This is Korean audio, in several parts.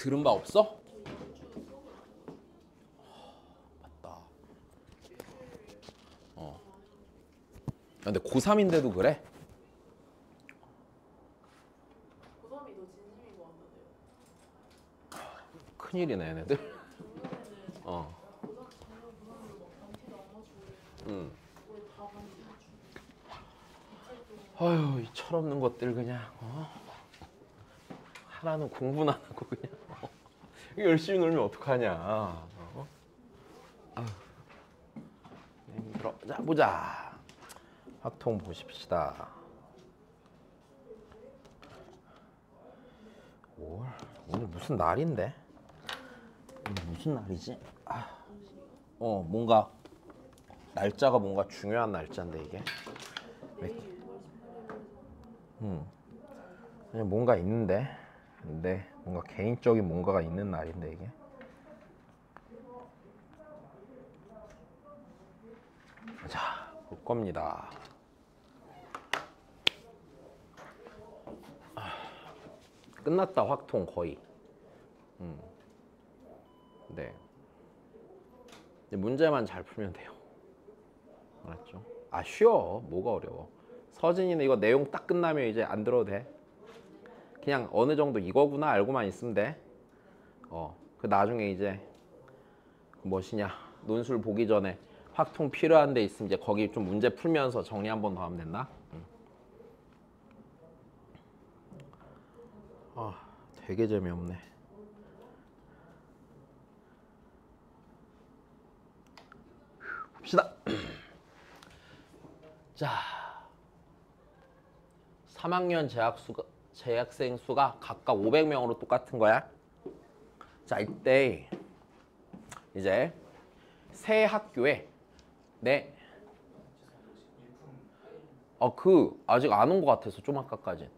들은 바 없어? 맞다. 근데 고3인데도 그래? 고3이 더 진심인 것 같는데요. 큰일이네 얘네들. 작년에는 어. 작년 고3으로 막 단체도 안 맞추고 응. 올해 다 단체 맞추고 아유 이 철없는 것들 그냥 하나는 공부는 안 하고 그냥 열심히 놀면 어떡하냐. 아유 힘들어. 자 보자. 확통 보십시다. 오늘 무슨 날인데? 오늘 무슨 날이지? 뭔가 날짜가 뭔가 중요한 날짜인데 이게. 그냥 뭔가 있는데, 근데 뭔가 개인적인 뭔가가 있는 날인데 이게. 자, 볼 겁니다. 끝났다 확통 거의. 네. 이제 문제만 잘 풀면 돼요. 알았죠? 쉬워. 뭐가 어려워. 서진이는 이거 내용 딱 끝나면 이제 안 들어도 돼. 그냥 어느 정도 이거구나 알고만 있으면 돼. 그 나중에 이제 무엇이냐 논술 보기 전에 확통 필요한 데 있으면 이제 거기 좀 문제 풀면서 정리 한 번 더 하면 된다. 되게 재미없네. 봅시다. 자, 3학년 재학생 수가 각각 500명으로 똑같은 거야. 자, 이때 이제 새 학교에 아직 안 온 것 같아서 좀 아까까지.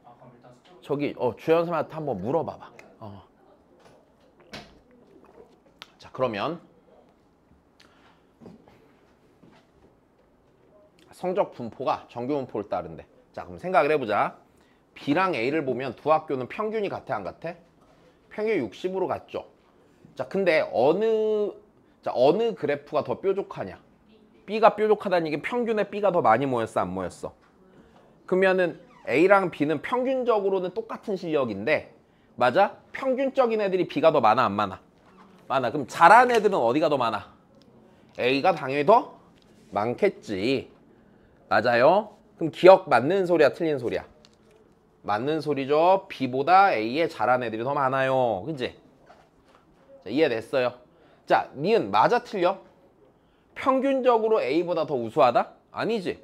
저기 주연 선생님한테 한번 물어봐봐. 자, 그러면 성적 분포가 정규 분포를 따른대. 자, 그럼 생각을 해보자. B랑 A를 보면 두 학교는 평균이 같아 안 같아? 평균 60으로 같죠. 자, 근데 어느 그래프가 더 뾰족하냐? B가 뾰족하다는 얘기 평균에 B가 더 많이 모였어 안 모였어? 그러면은 A랑 B는 평균적으로는 똑같은 실력인데 맞아? 평균적인 애들이 B가 더 많아 안 많아? 많아. 그럼 잘하는 애들은 어디가 더 많아? A가 당연히 더 많겠지. 맞아요? 그럼 기억 맞는 소리야 틀린 소리야? 맞는 소리죠. B보다 A에 잘하는 애들이 더 많아요. 그치? 자, 이해됐어요? 자, 니은 맞아 틀려? 평균적으로 A보다 더 우수하다? 아니지.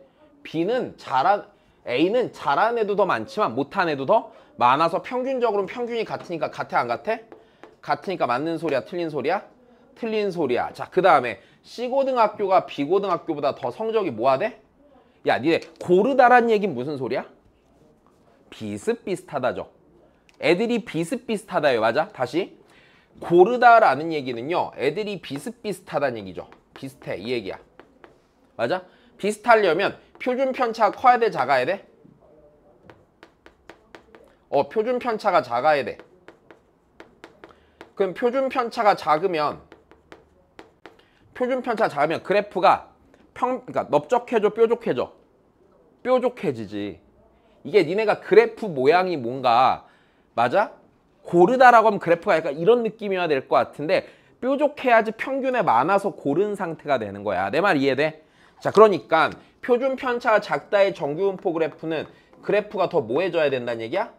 A는 잘하는 애도 더 많지만 못하는 애도 더 많아서 평균적으로는 평균이 같으니까 같아 안 같아? 같으니까 맞는 소리야 틀린 소리야? 틀린 소리야. 자, 그 다음에 C고등학교가 B고등학교보다 더 성적이 뭐하대? 야, 니네 고르다란 얘기는 무슨 소리야? 비슷비슷하다죠. 애들이 비슷비슷하다요. 맞아? 다시. 고르다라는 얘기는요. 애들이 비슷비슷하다는 얘기죠. 비슷해. 이 얘기야. 맞아? 비슷하려면 표준 편차가 커야 돼? 작아야 돼? 표준 편차가 작아야 돼. 그럼 표준 편차가 작으면 그래프가 그러니까 넓적해져 뾰족해져? 뾰족해지지. 이게 니네가 그래프 모양이 뭔가 맞아? 고르다라고 하면 그래프가 약간 이런 느낌이어야 될 것 같은데 뾰족해야지 평균에 많아서 고른 상태가 되는 거야. 내 말 이해돼? 자, 그러니까 표준 편차가 작다의 정규분포 그래프는 그래프가 더 뭐해져야 된다는 얘기야?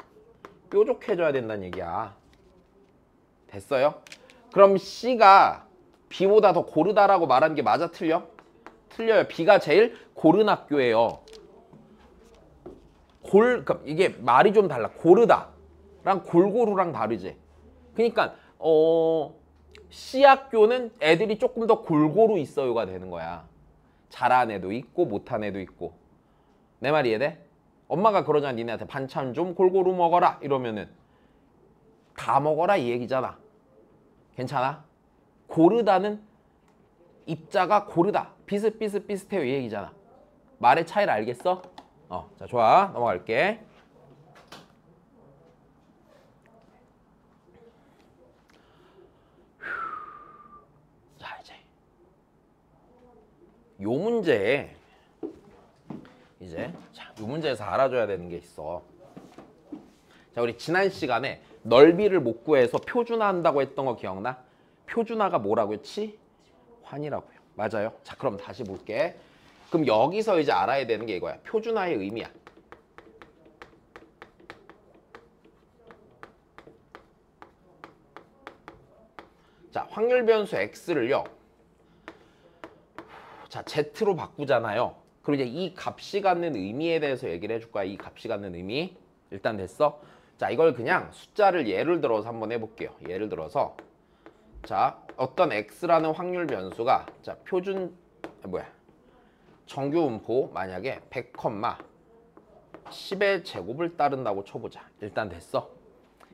뾰족해져야 된다는 얘기야. 됐어요? 그럼 C가 B보다 더 고르다라고 말하는 게 맞아 틀려? 틀려요. B가 제일 고른 학교예요. 그러니까 이게 말이 좀 달라. 고르다랑 골고루랑 다르지. 그러니까 C 학교는 애들이 조금 더 골고루 있어요가 되는 거야. 잘하는 애도 있고 못하는 애도 있고. 내 말 이해돼? 엄마가 그러잖아. 니네한테 반찬 좀 골고루 먹어라 이러면은 다 먹어라 이 얘기잖아. 괜찮아? 고르다는 입자가 고르다. 비슷해요 이 얘기잖아. 말의 차이를 알겠어? 자, 좋아. 넘어갈게. 요 문제에 이제 자, 요 문제에서 알아줘야 되는 게 있어. 자, 우리 지난 시간에 넓이를 못 구해서 표준화한다고 했던 거 기억나? 표준화가 뭐라고요? 치환이라고요. 맞아요. 자, 그럼 다시 볼게. 그럼 여기서 이제 알아야 되는 게 이거야. 표준화의 의미야. 자, 확률 변수 x를요. 자, z로 바꾸잖아요. 그리고 이제 이 값이 갖는 의미에 대해서 얘기를 해줄 거야. 이 값이 갖는 의미. 일단 됐어? 자, 이걸 그냥 숫자를 예를 들어서 한번 해볼게요. 예를 들어서 자, 어떤 x라는 확률 변수가 자, 정규 분포 만약에 100, 10의 제곱을 따른다고 쳐보자. 일단 됐어?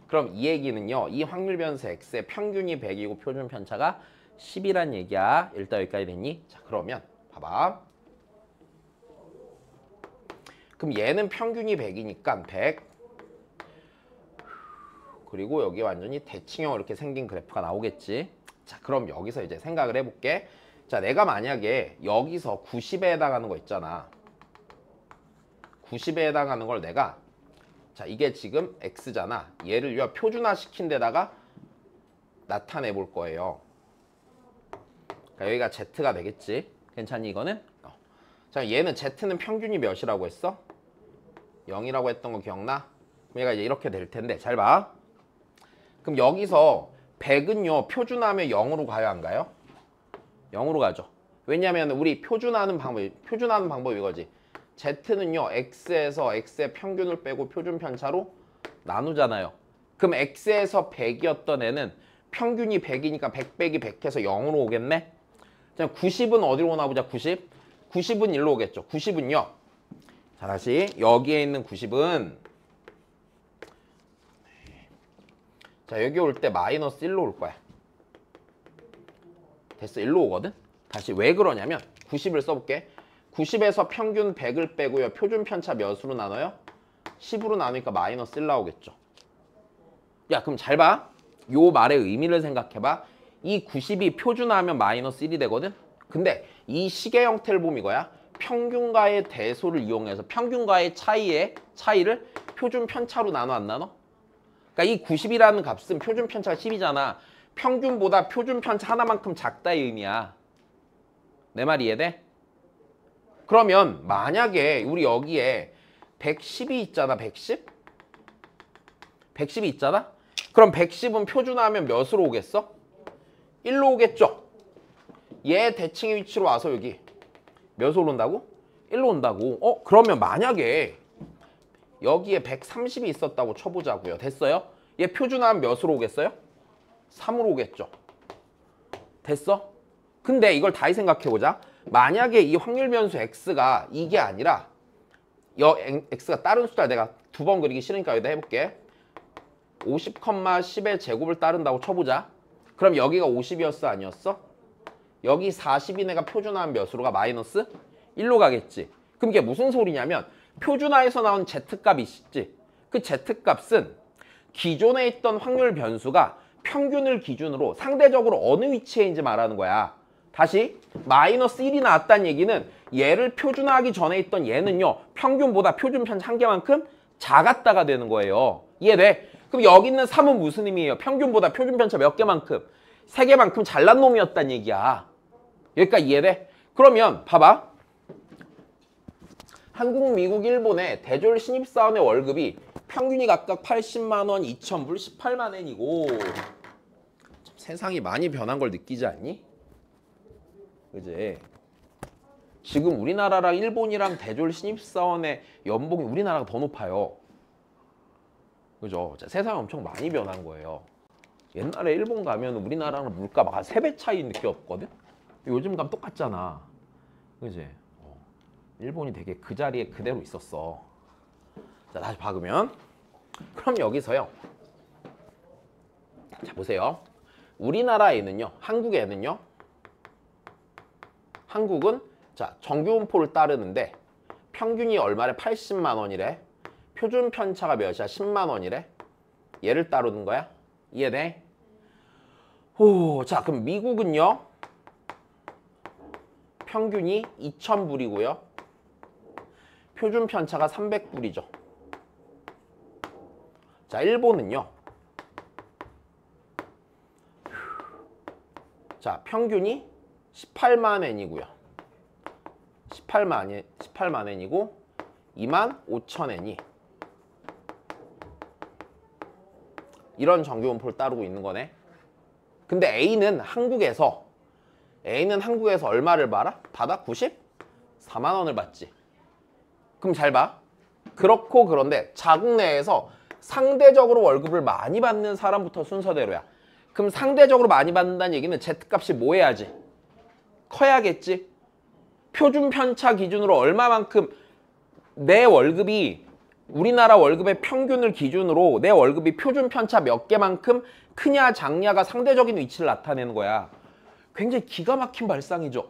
그럼 이 얘기는요. 이 확률 변수 x의 평균이 100이고 표준 편차가 10이란 얘기야. 일단 여기까지 됐니? 자, 그러면 봐봐. 그럼 얘는 평균이 100이니까 100. 그리고 여기 완전히 대칭형 이렇게 생긴 그래프가 나오겠지. 자, 그럼 여기서 이제 생각을 해볼게. 자, 내가 만약에 여기서 90에 해당하는 거 있잖아. 90에 해당하는 걸 내가 자, 이게 지금 x잖아. 얘를 표준화 시킨 데다가 나타내 볼 거예요. 그러니까 여기가 z가 되겠지. 괜찮니 이거는? 자, 얘는 z는 평균이 몇이라고 했어? 0이라고 했던 거 기억나? 그럼 얘가 이제 이렇게 될 텐데 잘 봐. 그럼 여기서 100은요 표준화하면 0으로 가요 안 가요? 0으로 가죠. 왜냐면 우리 표준화하는 방법이 이거지. z는요 x에서 x의 평균을 빼고 표준 편차로 나누잖아요. 그럼 x에서 100이었던 애는 평균이 100이니까 100 빼기 100해서 0으로 오겠네. 자, 90은 어디로 오나 보자. 90은 1로 오겠죠. 90은요. 자, 다시 여기에 있는 90은 자, 여기 올 때 마이너스 1로 올 거야. 됐어. 1로 오거든. 다시 왜 그러냐면 90을 써볼게. 90에서 평균 100을 빼고요. 표준 편차 몇으로 나눠요? 10으로 나누니까 마이너스 1 나오겠죠. 야, 그럼 잘 봐. 요 말의 의미를 생각해봐. 이 90이 표준화하면 마이너스 1이 되거든. 근데 이 식의 형태를 보면 이거야. 평균과의 대소를 이용해서 평균과의 차이를 표준 편차로 나눠 안 나눠? 그러니까 이 90이라는 값은 표준 편차가 10이잖아. 평균보다 표준 편차 하나만큼 작다의 의미야. 내 말 이해돼? 그러면 만약에 우리 여기에 110이 있잖아. 110? 110이 있잖아? 그럼 110은 표준화하면 몇으로 오겠어? 1로 오겠죠? 얘 대칭의 위치로 와서 여기 몇으로 온다고? 1로 온다고. 그러면 만약에 여기에 130이 있었다고 쳐보자고요. 됐어요? 얘 표준화하면 몇으로 오겠어요? 3으로 오겠죠. 됐어? 근데 이걸 다시 생각해보자. 만약에 이 확률 변수 x가 이게 아니라 x가 다른 숫자를 내가 두 번 그리기 싫으니까 여기다 해볼게. 50, 10의 제곱을 따른다고 쳐보자. 그럼 여기가 50이었어? 아니었어? 여기 40인 애가 표준화하면 몇으로 가? 마이너스 1로 가겠지. 그럼 이게 무슨 소리냐면 표준화에서 나온 z값이 있지. 그 z값은 기존에 있던 확률 변수가 평균을 기준으로 상대적으로 어느 위치에 있는지 말하는 거야. 다시 마이너스 1이 나왔다는 얘기는 얘를 표준화하기 전에 있던 얘는요 평균보다 표준 편차 한 개만큼 작았다가 되는 거예요. 이해돼? 그럼 여기 있는 3은 무슨 의미예요? 평균보다 표준 편차 몇 개만큼? 3개만큼 잘난 놈이었다는 얘기야. 여기까지 이해돼? 그러면 봐봐. 한국, 미국, 일본의 대졸 신입사원의 월급이 평균이 각각 80만 원, 2,000불, 18만 원이고 세상이 많이 변한 걸 느끼지 않니? 그지? 지금 우리나라랑 일본이랑 대졸 신입사원의 연봉이 우리나라가 더 높아요. 그죠? 세상이 엄청 많이 변한 거예요. 옛날에 일본 가면 우리나라랑 물가가 한 3배 차이 느꼈거든? 요즘 가면 똑같잖아. 그지? 일본이 되게 그 자리에 그대로 있었어. 자, 다시 박으면. 그럼 여기서요. 자, 보세요. 우리나라에는요, 한국은 자, 정규분포를 따르는데 평균이 얼마래? 80만 원이래. 표준 편차가 몇이야? 10만 원이래. 얘를 따르는 거야. 이해돼? 자, 그럼 미국은요? 평균이 2000불이고요. 표준 편차가 300불이죠. 자, 일본은요. 자, 평균이 18만 엔이고요. 18만 엔이고 25,000엔이 이런 정규분포를 따르고 있는 거네. 근데 A는 한국에서 얼마를 받아? 94만 원을 받지. 그럼 잘 봐. 그렇고 그런데 자국 내에서 상대적으로 월급을 많이 받는 사람부터 순서대로야. 그럼 상대적으로 많이 받는다는 얘기는 Z값이 뭐 해야지? 커야겠지. 표준 편차 기준으로 얼마만큼 내 월급이 우리나라 월급의 평균을 기준으로 내 월급이 표준 편차 몇 개만큼 크냐 작냐가 상대적인 위치를 나타내는 거야. 굉장히 기가 막힌 발상이죠.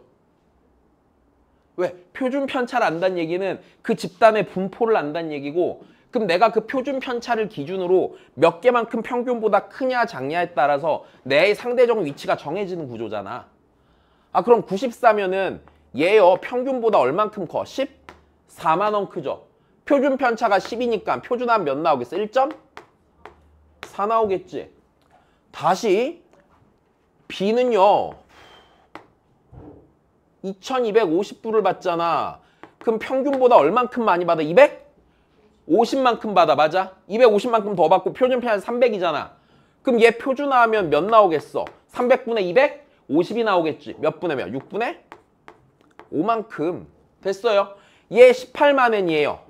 왜? 표준 편차를 안다는 얘기는 그 집단의 분포를 안다는 얘기고, 그럼 내가 그 표준 편차를 기준으로 몇 개만큼 평균보다 크냐 작냐에 따라서 내 상대적 위치가 정해지는 구조잖아. 아, 그럼 94면은 얘요 평균보다 얼만큼 커? 14만 원 크죠. 표준 편차가 10이니까 표준하면 몇 나오겠어? 1.4 나오겠지. 다시 B는요 2250불을 받잖아. 그럼 평균보다 얼만큼 많이 받아? 250만큼 받아. 맞아? 250만큼 더 받고 표준 편차 300이잖아. 그럼 얘 표준화하면 몇 나오겠어? 300분의 250이 나오겠지. 몇 분의 몇? 6분의 5만큼. 됐어요. 얘 18만 엔이에요.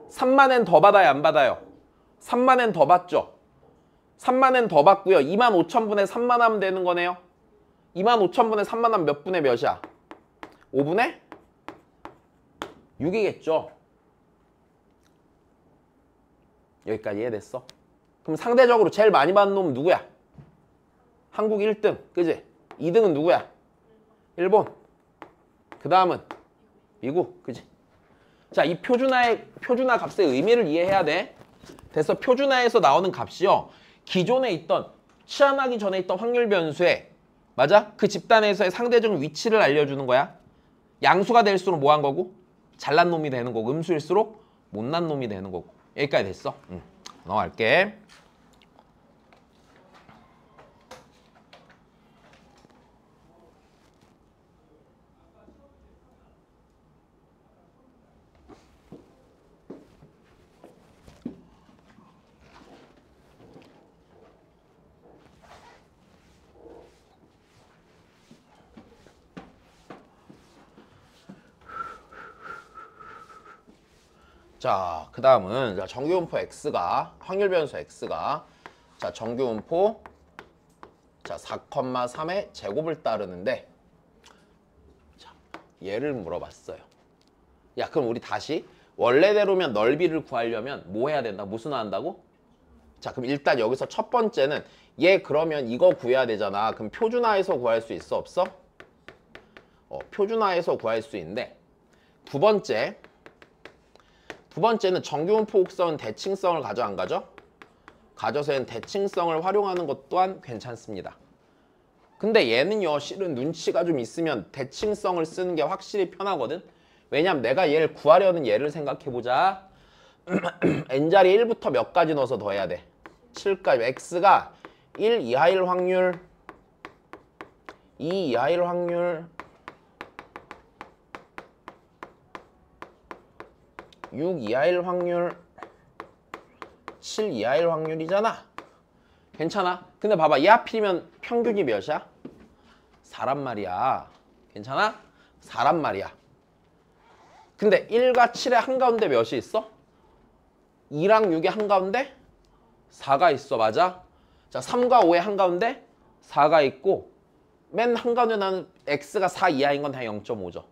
3만 엔 더 받아요? 안 받아요? 3만 엔 더 받죠. 3만 엔 더 받고요. 25,000분의 3만 하면 되는 거네요. 25,000분의 3만 하면 몇 분의 몇이야? 5분의 6이겠죠. 여기까지 이해됐어? 그럼 상대적으로 제일 많이 받는 놈은 누구야? 한국 1등, 그지? 2등은 누구야? 일본. 그 다음은 미국, 그지? 자, 이 표준화 값의 의미를 이해해야 돼. 그래서 표준화에서 나오는 값이요. 기존에 있던, 치환하기 전에 있던 확률 변수에, 맞아? 그 집단에서의 상대적 위치를 알려주는 거야. 양수가 될수록 뭐 한 거고? 잘난 놈이 되는 거고, 음수일수록 못난 놈이 되는 거고. 여기까지 됐어. 넘어갈게. 자, 그 다음은 정규분포 X가, 확률 변수 X가, 자, 정규분포, 자, 4,3의 제곱을 따르는데, 자, 얘를 물어봤어요. 야, 그럼 우리 다시 원래대로면 넓이를 구하려면 뭐 해야 된다? 무슨 한다고? 자, 그럼 일단 여기서 첫 번째는 얘 그러면 이거 구해야 되잖아. 그럼 표준화해서 구할 수 있어? 없어? 표준화해서 구할 수 있는데, 두 번째는 정규분포 곡선은 대칭성을 가져 안 가져? 가져서 얘는 대칭성을 활용하는 것 또한 괜찮습니다. 근데 얘는요 실은 눈치가 좀 있으면 대칭성을 쓰는 게 확실히 편하거든. 왜냐면 내가 얘를 구하려는 얘를 생각해보자. n자리 1부터 몇 가지 넣어서 더해야 돼? 7까지. x가 1 이하일 확률, 2 이하일 확률, 6 이하일 확률, 7 이하일 확률이잖아. 괜찮아? 근데 봐봐, 얘 하필이면 평균이 몇이야? 4란 말이야. 괜찮아? 4란 말이야. 근데 1과 7의 한가운데 몇이 있어? 2랑 6의 한가운데 4가 있어. 맞아? 자, 3과 5의 한가운데 4가 있고 맨 한가운데 나는 x가 4 이하인 건 다 0.5죠.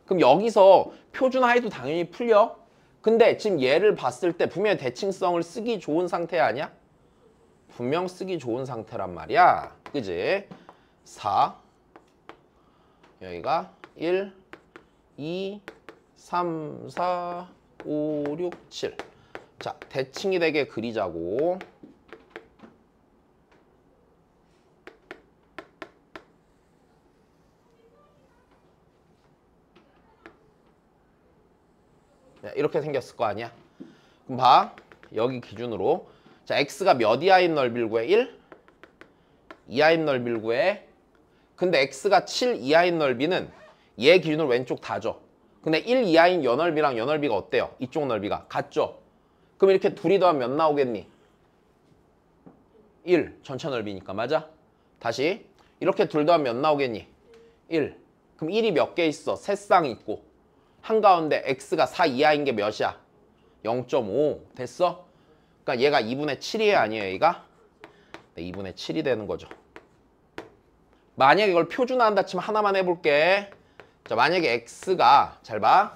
그럼 여기서 표준화해도 당연히 풀려. 근데 지금 얘를 봤을 때 분명히 대칭성을 쓰기 좋은 상태 아니야? 분명 쓰기 좋은 상태란 말이야. 그지? 4 여기가 1 2 3 4 5 6 7. 자, 대칭이 되게 그리자고. 이렇게 생겼을 거 아니야. 그럼 봐. 여기 기준으로 자 x가 몇 이하인 넓이를 구해? 1? 이하인 넓이를 구해. 근데 x가 7 이하인 넓이는 얘 기준으로 왼쪽 다 줘. 근데 1 이하인 요 넓이랑 요 넓이가 어때요? 이쪽 넓이가 같죠? 그럼 이렇게 둘이 더하면 몇 나오겠니? 1 전체 넓이니까 맞아? 다시 이렇게 둘 더하면 몇 나오겠니? 1 그럼 1이 몇 개 있어? 세 쌍 있고 한가운데 x가 4 이하인 게 몇이야? 0.5 됐어? 그러니까 얘가 2분의 7이에요 아니에요 얘가? 네, 2분의 7이 되는 거죠. 만약에 이걸 표준화한다 치면 하나만 해볼게. 자 만약에 x가 잘 봐.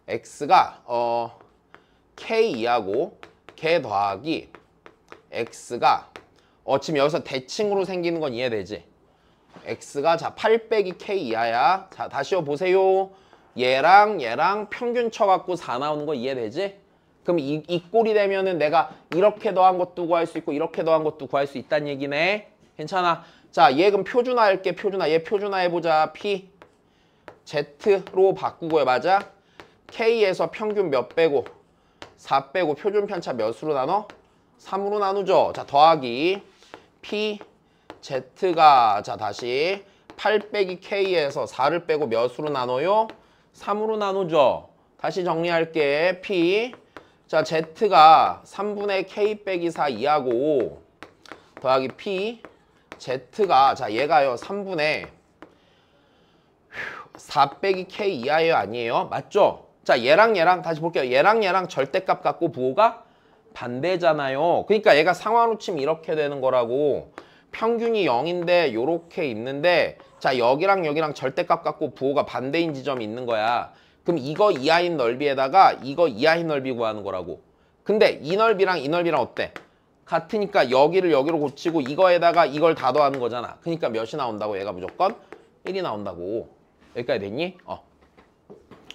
x가 k2하고 k 더하기 x가 지금 여기서 대칭으로 생기는 건 이해되지? x가 자 8 빼기 k 이하야. 자 다시 보세요. 얘랑 얘랑 평균 쳐갖고 4 나오는 거 이해되지? 그럼 이 꼴이 되면은 내가 이렇게 더한 것도 구할 수 있고 이렇게 더한 것도 구할 수 있다는 얘기네. 괜찮아. 자 얘 그럼 표준화할게. 표준화. 얘 표준화해보자. p z로 바꾸고요. 맞아? k에서 평균 몇 빼고 4 빼고 표준 편차 몇으로 나눠? 3으로 나누죠. 자 더하기 p z가 자 다시 8 빼기 k에서 4를 빼고 몇으로 나눠요? 3으로 나누죠. 다시 정리할게. p 자 z가 3분의 k 빼기 4 이하고 더하기 p z가 자 얘가요 3분의 4 빼기 k 이하예요 아니에요? 맞죠? 자 얘랑 얘랑 다시 볼게요. 얘랑 얘랑 절대값 갖고 부호가 반대잖아요. 그러니까 얘가 상환으로 치면 이렇게 되는 거라고. 평균이 0인데 요렇게 있는데 자 여기랑 여기랑 절대값 갖고 부호가 반대인 지점이 있는 거야. 그럼 이거 이하인 넓이에다가 이거 이하인 넓이 구하는 거라고. 근데 이 넓이랑 이 넓이랑 어때? 같으니까 여기를 여기로 고치고 이거에다가 이걸 다 더하는 거잖아. 그러니까 몇이 나온다고? 얘가 무조건 1이 나온다고. 여기까지 됐니?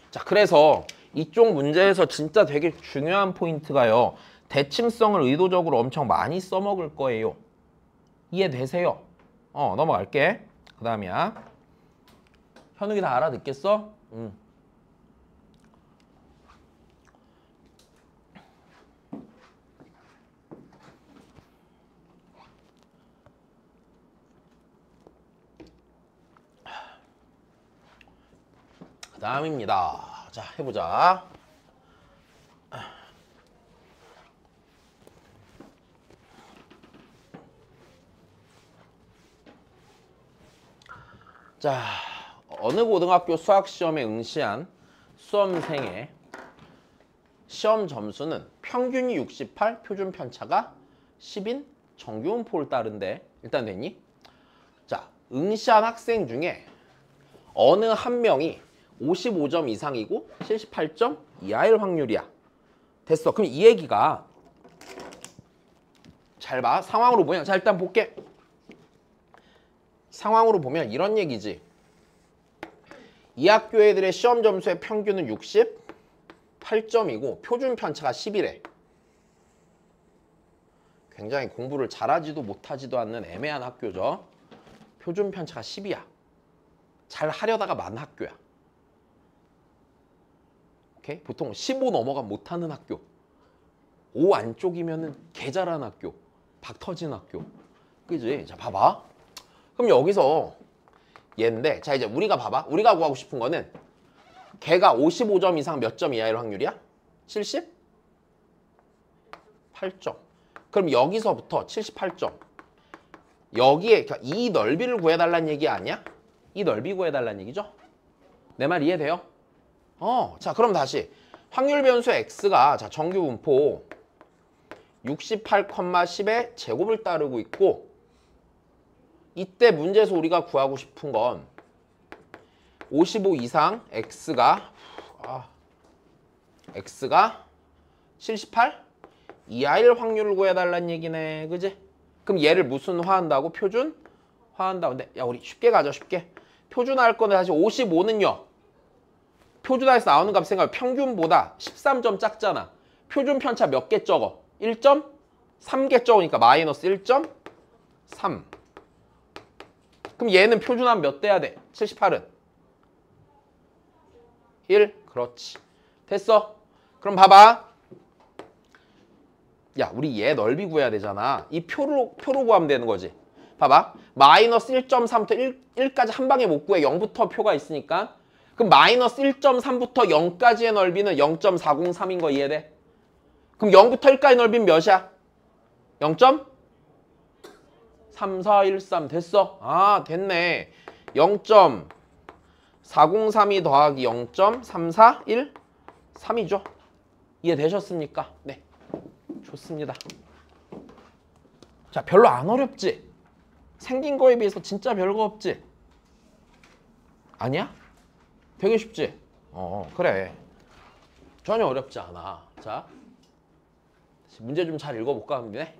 자 그래서 이쪽 문제에서 진짜 되게 중요한 포인트가요. 대칭성을 의도적으로 엄청 많이 써먹을 거예요. 이해되세요? 넘어갈게. 그 다음이야. 현욱이 다 알아듣겠어? 그 다음입니다. 자 해보자. 자, 어느 고등학교 수학시험에 응시한 수험생의 시험 점수는 평균이 68, 표준 편차가 10인 정규분포를 따른데 일단 됐니? 자, 응시한 학생 중에 어느 한 명이 55점 이상이고 78점 이하일 확률이야. 됐어. 그럼 이 얘기가 잘 봐. 상황으로 보면 자 일단 볼게. 상황으로 보면 이런 얘기지. 이 학교 애들의 시험 점수의 평균은 68점이고 표준 편차가 10이래. 굉장히 공부를 잘하지도 못하지도 않는 애매한 학교죠. 표준 편차가 10이야. 잘 하려다가 만 학교야. 오케이? 보통 15 넘어가면 못하는 학교. 5 안쪽이면은 개 잘하는 학교. 박 터진 학교. 그지? 자 봐봐. 그럼 여기서 얘인데 자 이제 우리가 봐봐. 우리가 구하고 싶은 거는 걔가 55점 이상 몇 점 이하일 확률이야? 78점. 그럼 여기서부터 78점. 여기에 이 넓이를 구해달라는 얘기 아니야? 이 넓이 구해달라는 얘기죠? 내 말 이해돼요? 자 그럼 다시 확률 변수 x가 자 정규 분포 68,10의 제곱을 따르고 있고 이때 문제에서 우리가 구하고 싶은 건 55 이상 x가 78 이하일 확률을 구해달라는 얘기네. 그지? 그럼 얘를 무슨 화한다고? 표준 화한다고. 근데 야 우리 쉽게 가자. 쉽게. 표준화할 거는 사실 55는요. 표준화에서 나오는 값 생각해. 평균보다 13점 작잖아. 표준 편차 몇 개 적어? 1.3개 적으니까 마이너스 1.3. 그럼 얘는 표준화면 몇 돼야 돼? 78은? 1? 그렇지. 됐어? 그럼 봐봐. 야, 우리 얘 넓이 구해야 되잖아. 이 표로 구하면 되는 거지. 봐봐. 마이너스 1.3부터 1까지 한 방에 못 구해. 0부터 표가 있으니까. 그럼 마이너스 1.3부터 0까지의 넓이는 0.403인 거 이해돼? 그럼 0부터 1까지 넓이는 몇이야? 0.3413 됐어? 아, 됐네. 0.403이 더하기 0.3413이죠. 이해되셨습니까? 네. 좋습니다. 자, 별로 안 어렵지? 생긴 거에 비해서 진짜 별거 없지? 아니야? 되게 쉽지? 그래. 전혀 어렵지 않아. 자, 문제 좀 잘 읽어볼까, 한번에?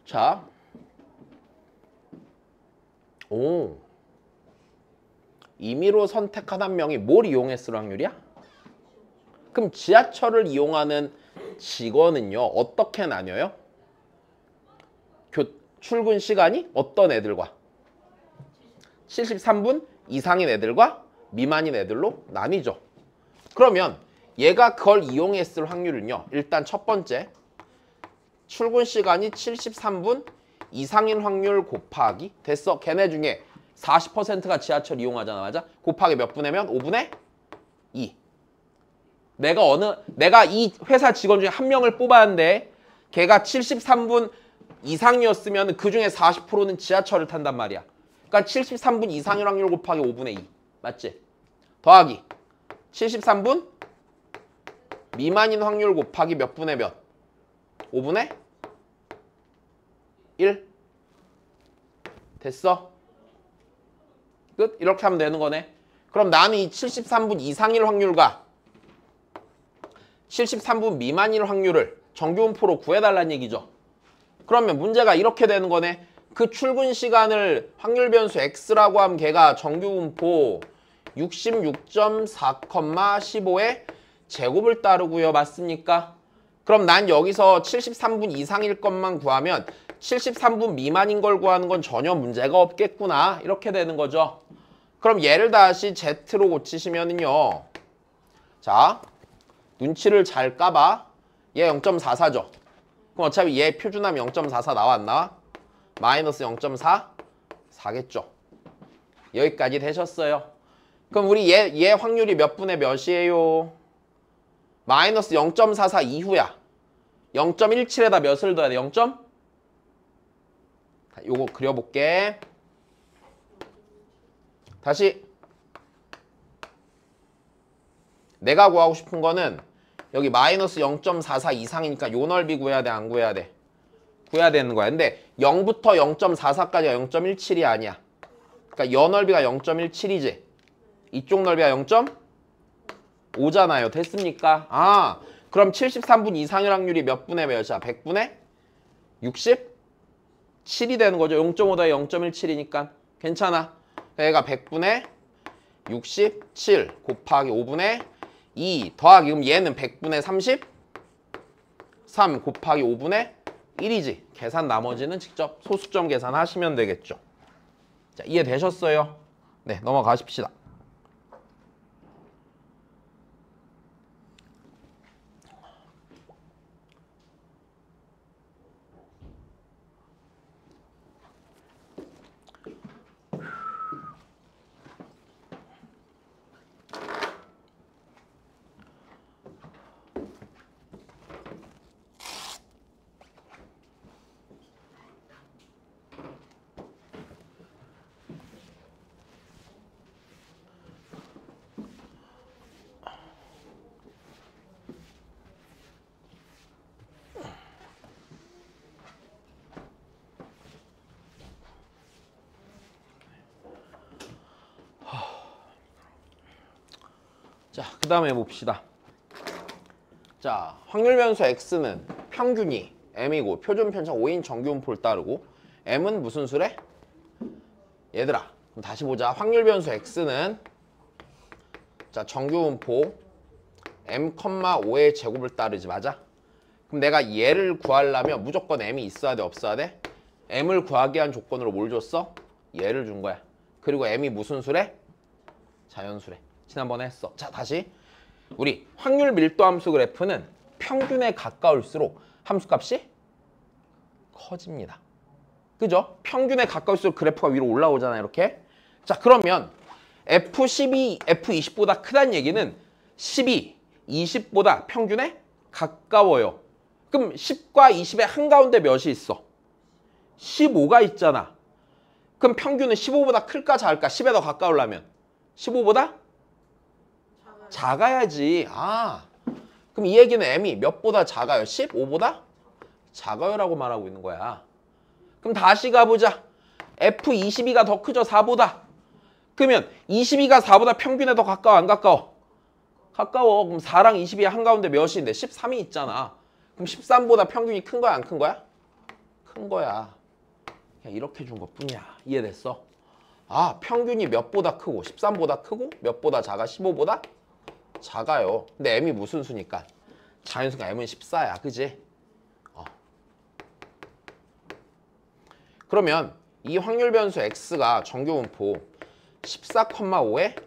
자, 임의로 선택한 한 명이 뭘 이용했을 확률이야? 그럼 지하철을 이용하는 직원은요, 어떻게 나뉘어요? 출근 시간이 어떤 애들과? 73분 이상인 애들과 미만인 애들로 나뉘죠. 그러면 얘가 그걸 이용했을 확률은요, 일단 첫 번째, 출근 시간이 73분 이상인 확률 곱하기 됐어. 걔네 중에 40%가 지하철 이용하잖아. 맞아? 곱하기 몇 분의 면? 5분의 2. 내가 이 회사 직원 중에 한 명을 뽑았는데 걔가 73분 이상이었으면 그 중에 40%는 지하철을 탄단 말이야. 그러니까 73분 이상인 확률 곱하기 5분의 2. 맞지? 더하기 73분 미만인 확률 곱하기 몇 분의 몇? 5분의 1. 됐어? 끝? 이렇게 하면 되는 거네. 그럼 나는 이 73분 이상일 확률과 73분 미만일 확률을 정규분포로 구해달라는 얘기죠. 그러면 문제가 이렇게 되는 거네. 그 출근 시간을 확률 변수 x라고 하면 걔가 정규분포 66.4,15의 제곱을 따르고요. 맞습니까? 그럼 난 여기서 73분 이상일 것만 구하면 73분 미만인 걸 구하는 건 전혀 문제가 없겠구나. 이렇게 되는 거죠. 그럼 얘를 다시 Z로 고치시면은요. 자, 눈치를 잘 까봐. 얘 0.44죠. 그럼 어차피 얘 표준함 0.44 나와 안 나와? 마이너스 0.4? 4겠죠. 여기까지 되셨어요. 그럼 우리 얘 확률이 몇 분의 몇이에요? 마이너스 0.44 이후야. 0.17에다 몇을 더해야 돼? 0. 요거 그려볼게. 다시 내가 구하고 싶은 거는 여기 마이너스 0.44 이상이니까 요 넓이 구해야 돼? 안 구해야 돼? 구해야 되는 거야. 근데 0부터 0.44까지가 0.17이 아니야. 그러니까 요 넓이가 0.17이지. 이쪽 넓이가 0.5잖아요. 됐습니까? 아, 그럼 73분 이상의 확률이 몇 분의 몇이야? 100분의 67이 되는 거죠. 0.5 더해 0.17이니까. 괜찮아. 얘가 100분의 67 곱하기 5분의 2 더하기 그럼 얘는 100분의 33 곱하기 5분의 1이지. 계산 나머지는 직접 소수점 계산하시면 되겠죠. 자, 이해되셨어요? 네, 넘어가십시다. 자, 그 다음에 봅시다. 자, 확률 변수 x는 평균이 m이고 표준 편차 5인 정규분포를 따르고 m은 무슨 수래? 얘들아 그럼 다시 보자. 확률 변수 x는 자 정규분포 m,5의 제곱을 따르지. 맞아? 그럼 내가 얘를 구하려면 무조건 m이 있어야 돼? 없어야 돼? m을 구하기 위한 조건으로 뭘 줬어? 얘를 준 거야. 그리고 m이 무슨 수래? 자연수래. 지난번에 했어. 자 다시 우리 확률 밀도 함수 그래프는 평균에 가까울수록 함수값이 커집니다. 그죠? 평균에 가까울수록 그래프가 위로 올라오잖아요. 이렇게. 자 그러면 F12, F20보다 크다는 얘기는 12, 20보다 평균에 가까워요. 그럼 10과 20의 한가운데 몇이 있어? 15가 있잖아. 그럼 평균은 15보다 클까 작을까? 10에 더 가까우려면 15보다 작아야지. 아, 그럼 이 얘기는 m이 몇보다 작아요? 15보다 작아요라고 말하고 있는 거야. 그럼 다시 가보자. F22가 더 크죠? 4보다. 그러면 22가 4보다 평균에 더 가까워 안 가까워? 가까워. 그럼 4랑 22의 한가운데 몇인데? 13이 있잖아. 그럼 13보다 평균이 큰 거야 안 큰 거야? 큰 거야. 그냥 이렇게 준 것뿐이야. 이해됐어? 아 평균이 몇보다 크고 13보다 크고 몇보다 작아? 15보다 작아요. 근데 m이 무슨 수니까? 자연수가 m은 14야. 그지? 그러면 이 확률 변수 x가 정규분포 14,5의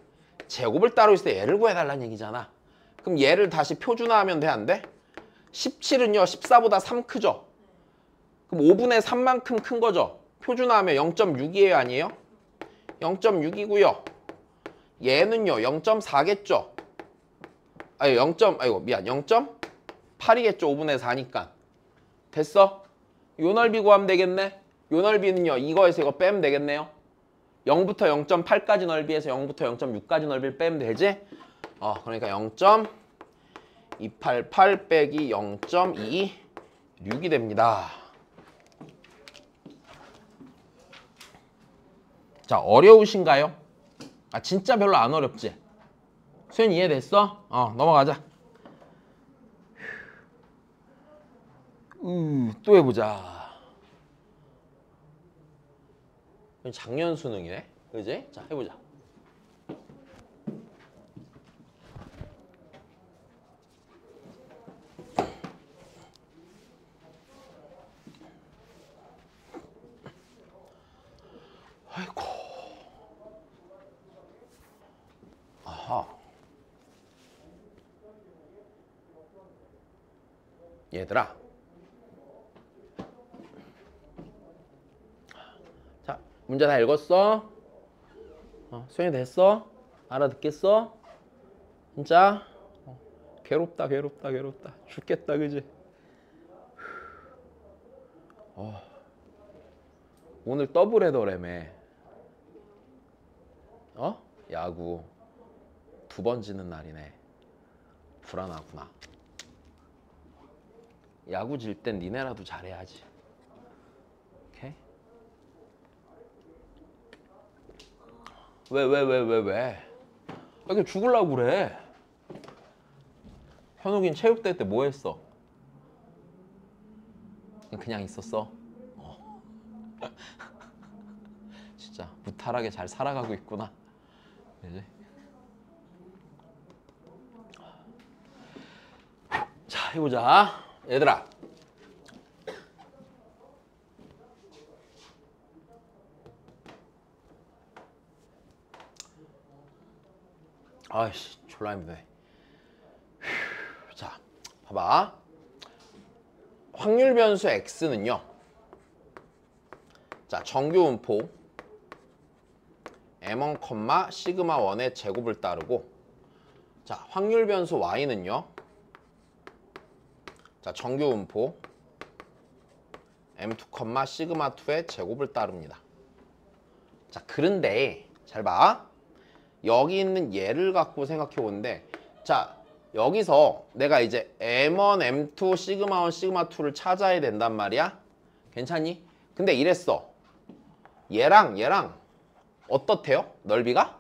제곱을 따르고 있을 때 얘를 구해달라는 얘기잖아. 그럼 얘를 다시 표준화하면 돼 안 돼? 17은요 14보다 3 크죠? 그럼 5분의 3만큼 큰 거죠? 표준화하면 0.6이에요 아니에요? 0.6이고요. 얘는요 0.4겠죠? 아니 0.8이겠죠? 5분의 4니까. 됐어? 요 넓이 구하면 되겠네? 요 넓이는요 이거에서 이거 빼면 되겠네요? 0부터 0.8까지 넓이에서 0부터 0.6까지 넓이를 빼면 되지? 그러니까 0.288 빼기 0.26이 됩니다. 자, 어려우신가요? 아, 진짜 별로 안 어렵지? 수현 이해됐어? 넘어가자. 또 해보자. 작년 수능이네? 그지? 자, 해보자. 아이고. 아하. 얘들아. 자, 문제 다 읽었어? 수현이 됐어? 알아듣겠어? 진짜? 괴롭다. 죽겠다, 그지? 오늘 더블헤더래매. 야구 2번 지는 날이네. 불안하구나. 야구 질 땐 니네라도 잘해야지. 오케이? 왜? 이렇게 죽으려고 그래? 현욱이는 체육대회 때 뭐 했어? 그냥 있었어? 진짜 무탈하게 잘 살아가고 있구나. 그지? 자, 해보자. 얘들아. 아이씨, 졸라 힘드네. 자, 봐봐. 확률 변수 x는요. 자, 정규분포 m1, 시그마1의 제곱을 따르고, 자, 확률 변수 y는요. 자, 정규분포 m2, 시그마2의 제곱을 따릅니다. 자, 그런데 잘 봐. 여기 있는 얘를 갖고 생각해 보는데, 자, 여기서 내가 이제 m1, m2, 시그마1, 시그마2를 찾아야 된단 말이야. 괜찮니? 근데 이랬어. 얘랑 어떻대요? 넓이가?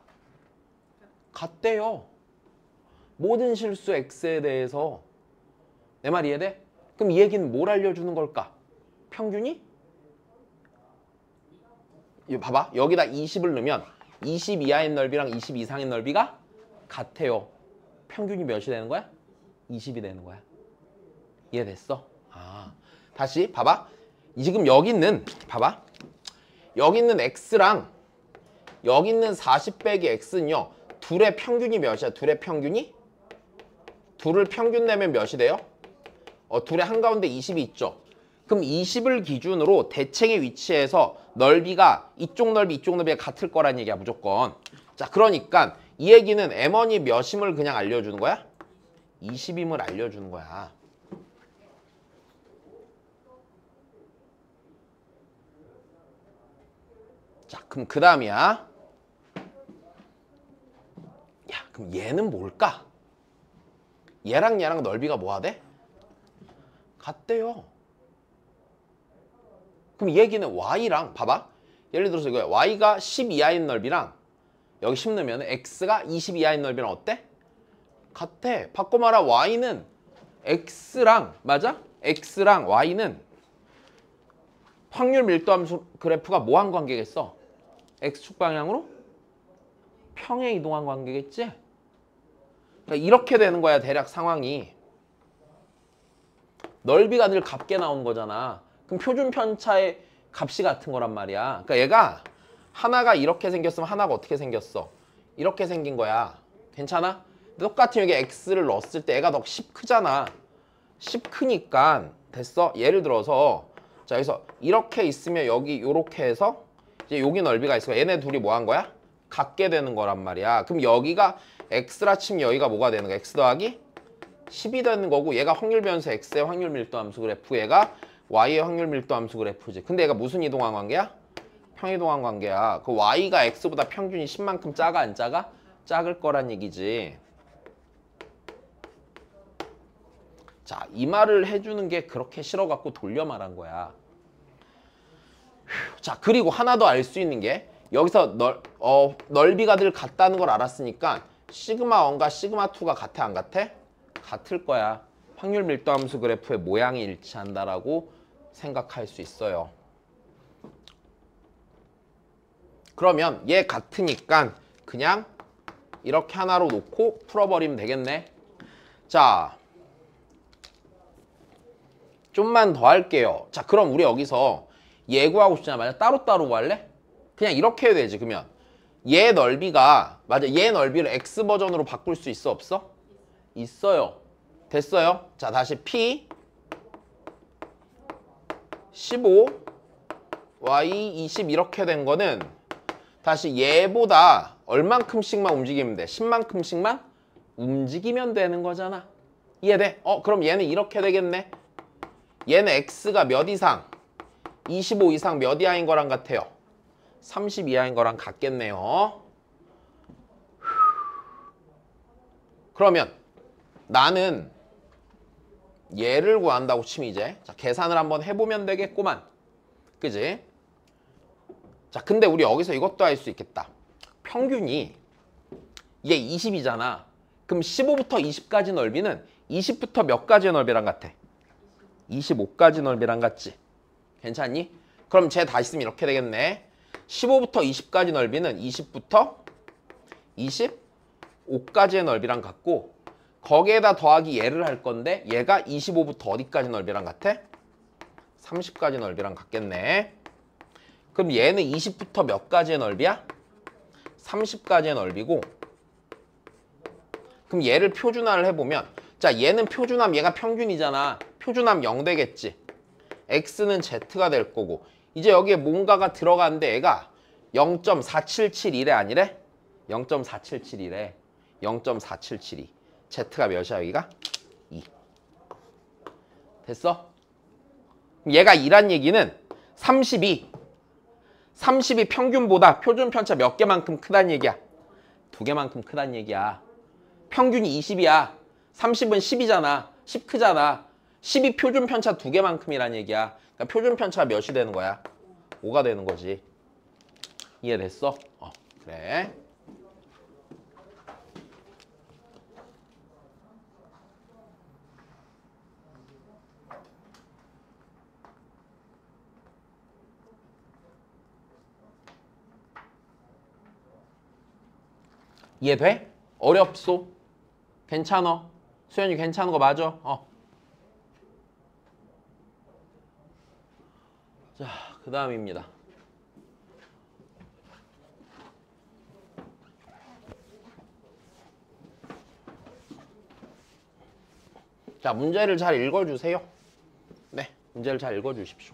같대요. 모든 실수 x에 대해서. 내 말 이해돼? 그럼 이 얘기는 뭘 알려주는 걸까? 평균이 이거 봐봐. 여기다 20을 넣으면 20 이하인 넓이랑 20 이상인 넓이가 같아요. 평균이 몇이 되는 거야? 20이 되는 거야. 이해됐어? 아, 다시 봐봐. 지금 여기 있는 봐봐. 여기 있는 x랑 여기 있는 40 빼기 x는요. 둘의 평균이 몇이야? 둘의 평균이? 둘을 평균 내면 몇이 돼요? 둘의 한가운데 20이 있죠. 그럼 20을 기준으로 대칭의 위치에서 넓이가 이쪽 넓이가 같을 거란 얘기야 무조건. 자, 그러니까 이 얘기는 M1이 몇임을 그냥 알려주는 거야? 20임을 알려주는 거야. 자, 그럼 그 다음이야. 야, 그럼 얘는 뭘까? 얘랑 얘랑 넓이가 뭐하대? 같대요. 그럼 이 얘기는 y랑 봐봐. 예를 들어서 이거야. y가 10 이하인 넓이랑 여기 10 넣으면 x가 20 이하인 넓이랑 어때? 같아. 바꿔 말하 y는 x랑 맞아? x랑 y는 확률 밀도함수 그래프가 뭐한 관계겠어? x축 방향으로 평행 이동한 관계겠지? 그러니까 이렇게 되는 거야 대략 상황이. 넓이가 늘 같게 나오는 거잖아. 그럼 표준 편차의 값이 같은 거란 말이야. 그러니까 얘가 하나가 이렇게 생겼으면 하나가 어떻게 생겼어? 이렇게 생긴 거야. 괜찮아? 똑같은 여기 x를 넣었을 때 얘가 더 10 크잖아. 10 크니까 됐어? 예를 들어서 자 여기서 이렇게 있으면 여기 요렇게 해서 이제 여기 넓이가 있으니까 얘네 둘이 뭐 한 거야? 같게 되는 거란 말이야. 그럼 여기가 x라 치면 여기가 뭐가 되는 거야? x 더하기 10이 되는 거고 얘가 확률 변수 x의 확률 밀도 함수 그래프 얘가 y의 확률 밀도 함수 그래프지. 근데 얘가 무슨 이동한 관계야? 평이동한 관계야. 그 y가 x보다 평균이 10만큼 작아 안 작아? 작을 거란 얘기지. 자, 이 말을 해주는 게 그렇게 싫어갖고 돌려 말한 거야. 자, 그리고 하나 더 알 수 있는 게 여기서 넓이가 늘 같다는 걸 알았으니까 시그마 1과 시그마 2가 같아 안 같아? 같을 거야. 확률 밀도 함수 그래프의 모양이 일치한다라고 생각할 수 있어요. 그러면 얘 같으니까 그냥 이렇게 하나로 놓고 풀어버리면 되겠네. 자, 좀만 더 할게요. 자, 그럼 우리 여기서 얘 구하고 싶잖아. 맞아? 따로따로 구할래? 그냥 이렇게 해야 되지. 그러면 얘 넓이가 맞아. 얘 넓이를 x 버전으로 바꿀 수 있어 없어? 있어요. 됐어요? 자, 다시 p 15 y 20 이렇게 된 거는 다시 얘보다 얼만큼씩만 움직이면 돼? 10만큼씩만 움직이면 되는 거잖아. 이해돼? 그럼 얘는 이렇게 되겠네. 얘는 x가 몇 이상? 25 이상 몇 이하인 거랑 같아요? 30 이하인 거랑 같겠네요. 그러면 나는 얘를 구한다고 치면 이제 자, 계산을 한번 해보면 되겠구만. 그지? 자, 근데 우리 여기서 이것도 할 수 있겠다. 평균이 얘 20이잖아. 그럼 15부터 20까지 넓이는 20부터 몇 가지의 넓이랑 같아? 25가지 넓이랑 같지? 괜찮니? 그럼 쟤 다시 쓰면 이렇게 되겠네. 15부터 20까지 넓이는 20부터 25까지의 넓이랑 같고 거기에다 더하기 얘를 할 건데 얘가 25부터 어디까지 넓이랑 같아? 30까지 넓이랑 같겠네. 그럼 얘는 20부터 몇 가지의 넓이야? 30가지의 넓이고 그럼 얘를 표준화를 해보면 자 얘는 표준함 얘가 평균이잖아. 표준함 0 되겠지. x는 z가 될 거고 이제 여기에 뭔가가 들어가는데 얘가 0.4771에 아니래? 0.4771에 0.4772 z가 몇이야 여기가? 2 됐어? 얘가 2란 얘기는 32 평균보다 표준 편차 몇 개만큼 크다는 얘기야? 2개만큼 크다는 얘기야. 평균이 20이야. 30은 10이잖아. 10 크잖아. 10이 표준 편차 2개만큼이란 얘기야. 그러니까 표준 편차가 몇이 되는 거야? 5가 되는 거지. 이해됐어? 그래. 이해돼? 어렵소? 괜찮어? 수현이 괜찮은 거 맞아? 자, 그 다음입니다. 자, 문제를 잘 읽어주세요. 네, 문제를 잘 읽어주십시오.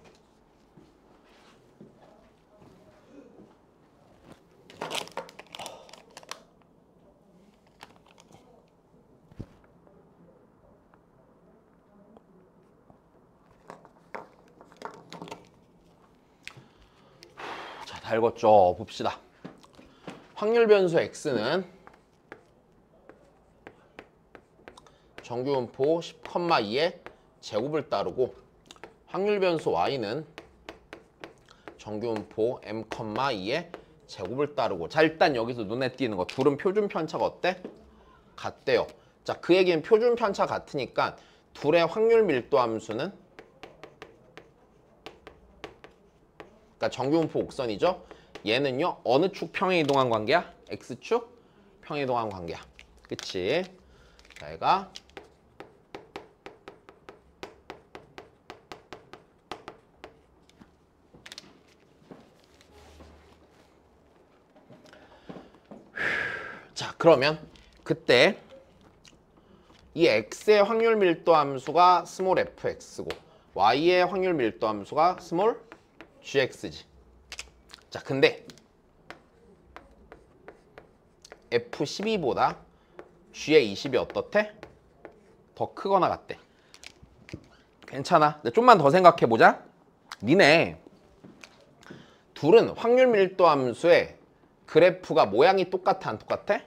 자, 다 읽었죠? 봅시다. 확률 변수 x는 정규분포 10,2의 제곱을 따르고 확률 변수 y는 정규분포 m,2의 제곱을 따르고 자 일단 여기서 눈에 띄는 거 둘은 표준 편차가 어때? 같대요. 자 그 얘기는 표준 편차 같으니까 둘의 확률 밀도 함수는 그러니까 정규분포 곡선이죠. 얘는요 어느 축 평행이동한 관계야? x축 평행이동한 관계야. 그치? 자 얘가 자 그러면 그때 이 x의 확률 밀도 함수가 스몰 fx고 y의 확률 밀도 함수가 스몰 gx지. 자 근데 f12보다 g의 20이 어떻대? 더 크거나 같대. 괜찮아. 근데 좀만 더 생각해보자. 니네 둘은 확률 밀도 함수의 그래프가 모양이 똑같아 안 똑같아?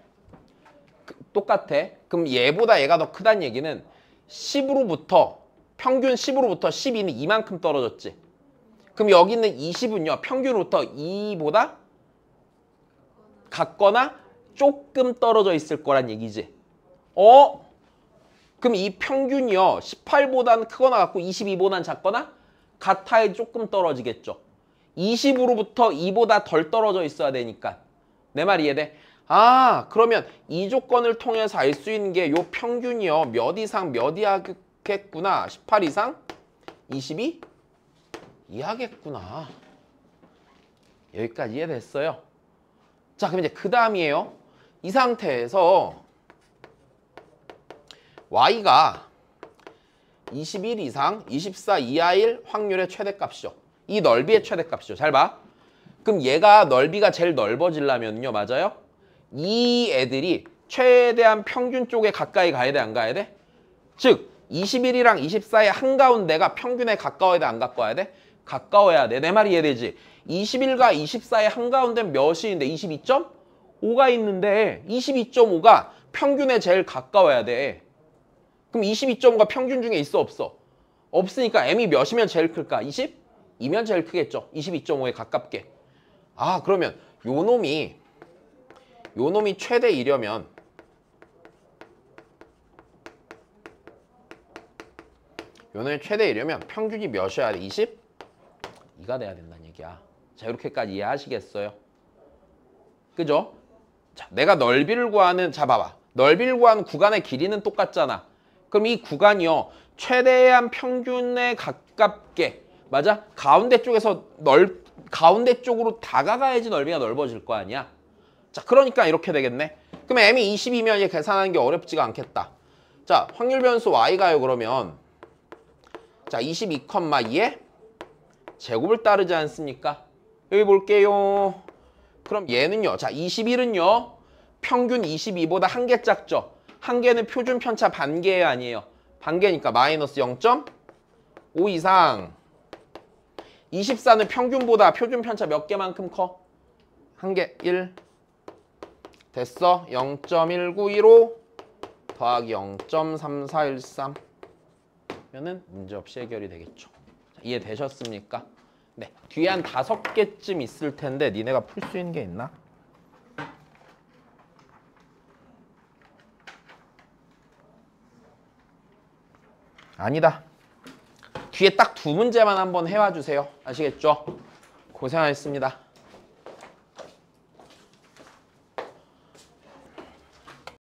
똑같아. 그럼 얘보다 얘가 더 크다는 얘기는 10으로부터 평균 10으로부터 12는 이만큼 떨어졌지. 그럼 여기 있는 20은요 평균으로부터 2보다 같거나 조금 떨어져 있을 거란 얘기지. 그럼 이 평균이요 18보다는 크거나 같고 22보다는 작거나 같아야 조금 떨어지겠죠. 20으로부터 2보다 덜 떨어져 있어야 되니까. 내 말 이해돼? 아 그러면 이 조건을 통해서 알 수 있는 게 요 평균이요 몇 이상 몇 이하겠구나. 18 이상 22 이하겠구나. 여기까지 이해됐어요? 자 그럼 이제 그 다음이에요. 이 상태에서 y가 21 이상 24 이하일 확률의 최대값이죠. 이 넓이의 최대값이죠. 잘 봐. 그럼 얘가 넓이가 제일 넓어지려면요. 맞아요? 이 애들이 최대한 평균 쪽에 가까이 가야 돼? 안 가야 돼? 즉 21이랑 24의 한가운데가 평균에 가까워야 돼? 안 가까워야 돼? 가까워야 돼. 내 말이 이해되지? 21과 24의 한가운데는 몇이 있는데 22.5가 있는데 22.5가 평균에 제일 가까워야 돼. 그럼 22.5가 평균 중에 있어 없어? 없으니까 m이 몇이면 제일 클까? 22면 제일 크겠죠. 22.5에 가깝게. 아 그러면 요 놈이 최대 2려면 요 놈이 최대 2려면 평균이 몇이어야 돼? 22가 돼야 된다는 얘기야. 자 이렇게까지 이해하시겠어요? 그죠? 자 내가 넓이를 구하는 자 봐봐. 넓이를 구하는 구간의 길이는 똑같잖아. 그럼 이 구간이요 최대한 평균에 가깝게 맞아? 가운데 쪽에서 가운데 쪽으로 다가가야지 넓이가 넓어질 거 아니야. 자 그러니까 이렇게 되겠네. 그럼 m이 22면 얘 계산하는 게 어렵지가 않겠다. 자 확률 변수 y가요 그러면 자 22,2의 제곱을 따르지 않습니까? 여기 볼게요. 그럼 얘는요. 자 21은요 평균 22보다 한 개 작죠. 한 개는 표준 편차 반개 아니에요. 반개니까 마이너스 0.5 이상. 24는 평균보다 표준 편차 몇 개만큼 커? 한 개 1 됐어. 0.1915 더하기 0.3413 면은 문제없이 해결이 되겠죠. 자, 이해되셨습니까? 네. 뒤에 한 5개쯤 있을 텐데 니네가 풀 수 있는 게 있나? 아니다. 뒤에 딱 2문제만 한번 해와 주세요. 아시겠죠? 고생하셨습니다.